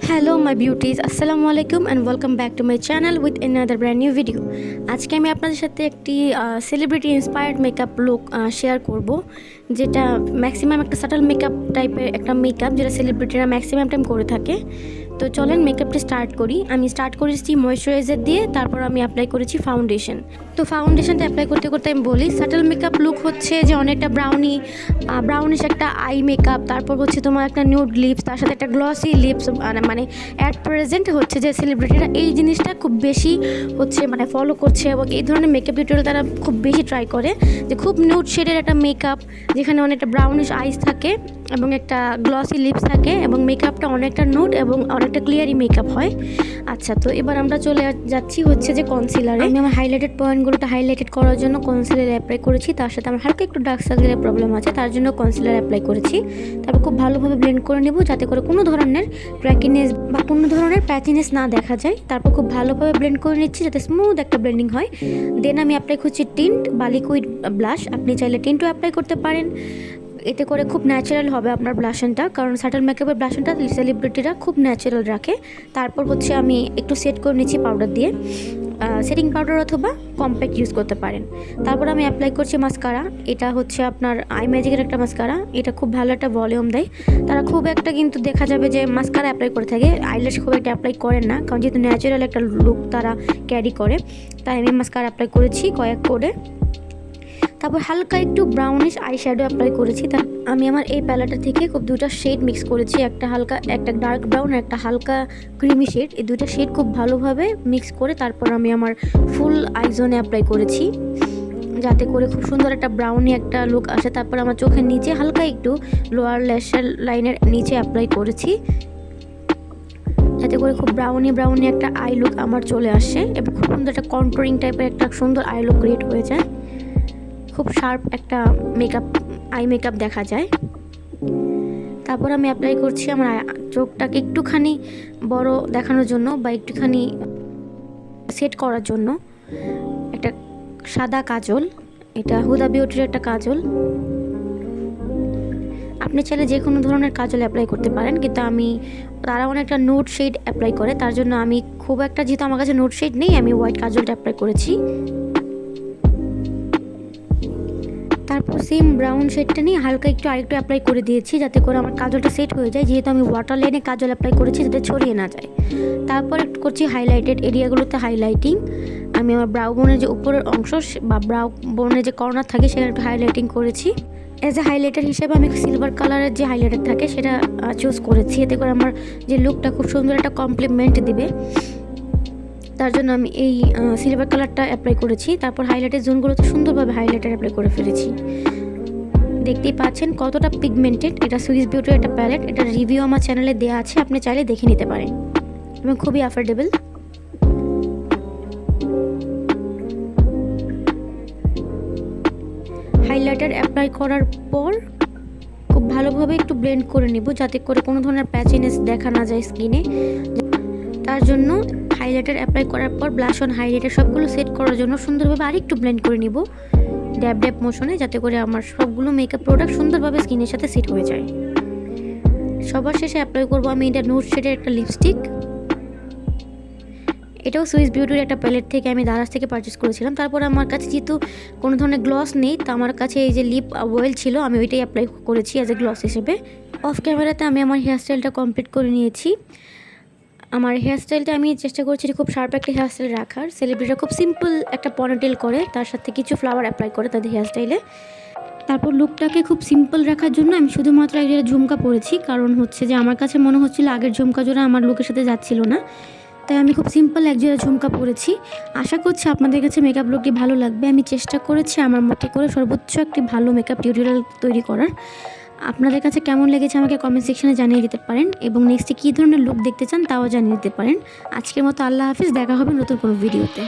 Hello my beauties, আসসালামু আলাইকুম and welcome back to my channel with another brand new video. আজকে আমি আপনাদের সাথে একটি celebrity inspired makeup look share করব, যেটা ম্যাক্সিমাম একটা সাটল মেকআপ টাইপের একটা মেকআপ যেটা সেলিব্রিটিরা ম্যাক্সিমাম টাইম করে থাকে। তো চলেন মেকআপটি স্টার্ট করি। আমি স্টার্ট করেছি ময়েশ্চারাইজার দিয়ে, তারপর আমি অ্যাপ্লাই করেছি ফাউন্ডেশন। তো ফাউন্ডেশনটা অ্যাপ্লাই করতে করতে আমি বলি সাটল মেকআপ লুক হচ্ছে যে অনেকটা ব্রাউনিশ একটা আই মেকআপ, তারপর হচ্ছে তোমার একটা নিউড লিপস, তার সাথে একটা গ্লসি লিপস। মানে অ্যাট প্রেজেন্ট হচ্ছে যে সেলিব্রিটিরা এই জিনিসটা খুব বেশি হচ্ছে মানে ফলো করছে, এবং এই ধরনের মেকআপ টিউটোরিয়াল তারা খুব বেশি ট্রাই করে, যে খুব নিউড শেডের একটা মেকআপ যেখানে অনেকটা ব্রাউনিশ আইস থাকে এবং একটা গ্লসি লিপস থাকে এবং মেকআপটা অনেকটা নুড এবং অনেকটা ক্লিয়ারি মেকআপ হয়। আচ্ছা, তো এবার আমরা চলে যাচ্ছি হচ্ছে যে কনসিলারে। আমি আমার হাইলাইটেড পয়েন্টগুলোটা হাইলাইটেড করার জন্য কনসিলার অ্যাপ্লাই করেছি, তার সাথে আমার হালকা একটু ডার্ক সার্কেলের প্রবলেম আছে, তার জন্য কনসিলার অ্যাপ্লাই করেছি। তারপর খুব ভালোভাবে ব্লেন্ড করে নেব যাতে করে কোনো ধরনের ক্র্যাকিনেস বা কোনো ধরনের প্যাচিনেস না দেখা যায়। তারপর খুব ভালোভাবে ব্লেন্ড করে নিচ্ছি যাতে স্মুথ একটা ব্লেন্ডিং হয়। দেন আমি অ্যাপ্লাই করছি টিন্ট বা লিকুইড ব্লাশ। আপনি চাইলে টিন্টও অ্যাপ্লাই করতে পারেন, এতে করে খুব ন্যাচারাল হবে আপনার ব্লাশনটা, কারণ সাটল মেকআপের ব্লাশনটা সেলিব্রিটিরা খুব ন্যাচারাল রাখে। তারপর হচ্ছে আমি একটু সেট করে নিচ্ছি পাউডার দিয়ে, সেটিং পাউডার অথবা কম্প্যাক্ট ইউজ করতে পারেন। তারপর আমি অ্যাপ্লাই করছি মাস্কারা। এটা হচ্ছে আপনার আই ম্যাজিকের একটা মাস্কারা, এটা খুব ভালো একটা ভলিউম দেয়। তারা খুব একটা কিন্তু দেখা যাবে যে মাস্কারা অ্যাপ্লাই করে থাকে, আইল্যাশ খুব একটা অ্যাপ্লাই করেন না, কারণ যেহেতু ন্যাচারাল একটা লুক তারা ক্যারি করে, তাই আমি মাস্কারা অ্যাপ্লাই করেছি কয়েক করে। তারপর হালকা একটু ব্রাউনিশ আই শ্যাডো অ্যাপ্লাই করেছি। তার আমি আমার এই প্যালেটটা থেকে খুব দুটো শেড মিক্স করেছি, একটা হালকা একটা ডার্ক ব্রাউন আর একটা হালকা ক্রিমি শেড। এই দুটো শেড খুব ভালোভাবে মিক্স করে তারপর আমি আমার ফুল আইজোনে অ্যাপ্লাই করেছি, যাতে করে খুব সুন্দর একটা ব্রাউনি একটা লুক আসে। তারপর আমার চোখের নিচে হালকা একটু লোয়ার ল্যাশের লাইনের নিচে অ্যাপ্লাই করেছি, যাতে করে খুব ব্রাউনি একটা আই লুক আমার চলে আসে এবং খুব সুন্দর একটা কন্ট্রোরিং টাইপের একটা সুন্দর আই লুক ক্রিয়েট হয়ে যায়, খুব শার্প একটা আই মেকআপ দেখা যায়। তারপর আমি অ্যাপ্লাই করছি আমার চোখটাকে একটুখানি বড় দেখানোর জন্য বা একটুখানি সেট করার জন্য একটা সাদা কাজল। এটা হুদা বিউটির একটা কাজল। আপনি চাইলে যে কোনো ধরনের কাজল অ্যাপ্লাই করতে পারেন, কিন্তু তারা অনেকটা নোট শেড অ্যাপ্লাই করে, তার জন্য আমি খুব একটা, যেহেতু আমার কাছে নোট শেড নেই, আমি হোয়াইট কাজলটা অ্যাপ্লাই করেছি। তারপর সেম ব্রাউন শেডটা নিয়ে হালকা একটু আরেকটু অ্যাপ্লাই করে দিয়েছি, যাতে করে আমার কাজলটা সেট হয়ে যায়, যেহেতু আমি ওয়াটার লাইনে কাজল অ্যাপ্লাই করেছি যাতে ছড়িয়ে না যায়। তারপর একটু করছি হাইলাইটেড এরিয়াগুলোতে হাইলাইটিং। আমি আমার ব্রাউ বোনের যে উপরের অংশ বা ব্রাউ বোনের যে কর্নার থাকে সেখানে একটু হাইলাইটিং করেছি। অ্যাজ এ হাইলাইটার হিসেবে আমি সিলভার কালারের যে হাইলাইটার থাকে সেটা চুজ করেছি, এতে করে আমার যে লুকটা খুব সুন্দর একটা কমপ্লিমেন্ট দিবে, তার জন্য আমি এই সিলভার কালারটা অ্যাপ্লাই করেছি। তারপর হাইলাইটের জোনগুলোতে সুন্দরভাবে হাইলাইটার অ্যাপ্লাই করে ফেলেছি। দেখতেই পাচ্ছেন কতটা পিগমেন্টেড। এটা সুইস বিউটির একটা প্যালেট, এটা রিভিউ আমার চ্যানেলে দেওয়া আছে, আপনি চাইলে দেখে নিতে পারেন এবং খুবই অ্যাফোর্ডেবল। হাইলাইটার অ্যাপ্লাই করার পর খুব ভালোভাবে একটু ব্লেন্ড করে নিব, যাতে করে কোনো ধরনের প্যাচিনেস দেখা না যায় স্কিনে। তার জন্য হাইলাইটার অ্যাপ্লাই করার পর ব্লাশ অন হাইলাইটার সবগুলো সেট করার জন্য সুন্দরভাবে আরেকটু ব্লেন্ড করে নিব ড্যাব মোশনে, যাতে করে আমার সবগুলো মেকআপ প্রোডাক্ট সুন্দরভাবে স্কিনের সাথে সেট হয়ে যায়। সবার শেষে অ্যাপ্লাই করব আমি এটা নুড শেডের একটা লিপস্টিক। এটাও সুইস বিউটির একটা প্যালেট থেকে আমি দারাজ থেকে পারচেস করেছিলাম। তারপর আমার কাছে যেহেতু কোনো ধরনের গ্লস নেই, তো আমার কাছে এই যে লিপ অয়েল ছিল, আমি ওইটাই অ্যাপ্লাই করেছি অ্যাজ এ গ্লস হিসেবে। অফ ক্যামেরাতে আমি আমার হেয়ারস্টাইলটা কমপ্লিট করে নিয়েছি। আমার হেয়ারস্টাইলটা আমি চেষ্টা করছি খুব শার্প একটা হেয়ারস্টাইল রাখার। সেলিব্রিটিরা খুব সিম্পল একটা পনিটেল করে, তার সাথে কিছু ফ্লাওয়ার অ্যাপ্লাই করে তাদের হেয়ারস্টাইলে। তারপর লুকটাকে খুব সিম্পল রাখার জন্য আমি শুধুমাত্র এক জোড়া ঝুমকা পরেছি, কারণ হচ্ছে যে আমার কাছে মনে হচ্ছিল আগের ঝুমকা জোড়া আমার লুকের সাথে যাচ্ছিল না, তাই আমি খুব সিম্পল এক জোড়া ঝুমকা পরেছি। আশা করছি আপনাদের কাছে মেকআপ লুকটি ভালো লাগবে। আমি চেষ্টা করেছি আমার মতো করে সর্বোচ্চ একটি ভালো মেকআপ টিউটোরিয়াল তৈরি করার। আপনাদের কাছে কেমন লেগেছে আমাকে কমেন্ট সেকশনে জানিয়ে দিতে পারেন, এবং নেক্সটে কী ধরনের লুক দেখতে চান তাও জানিয়ে দিতে পারেন। আজকের মতো আল্লাহ হাফিজ, দেখা হবে নতুন কোনো ভিডিওতে।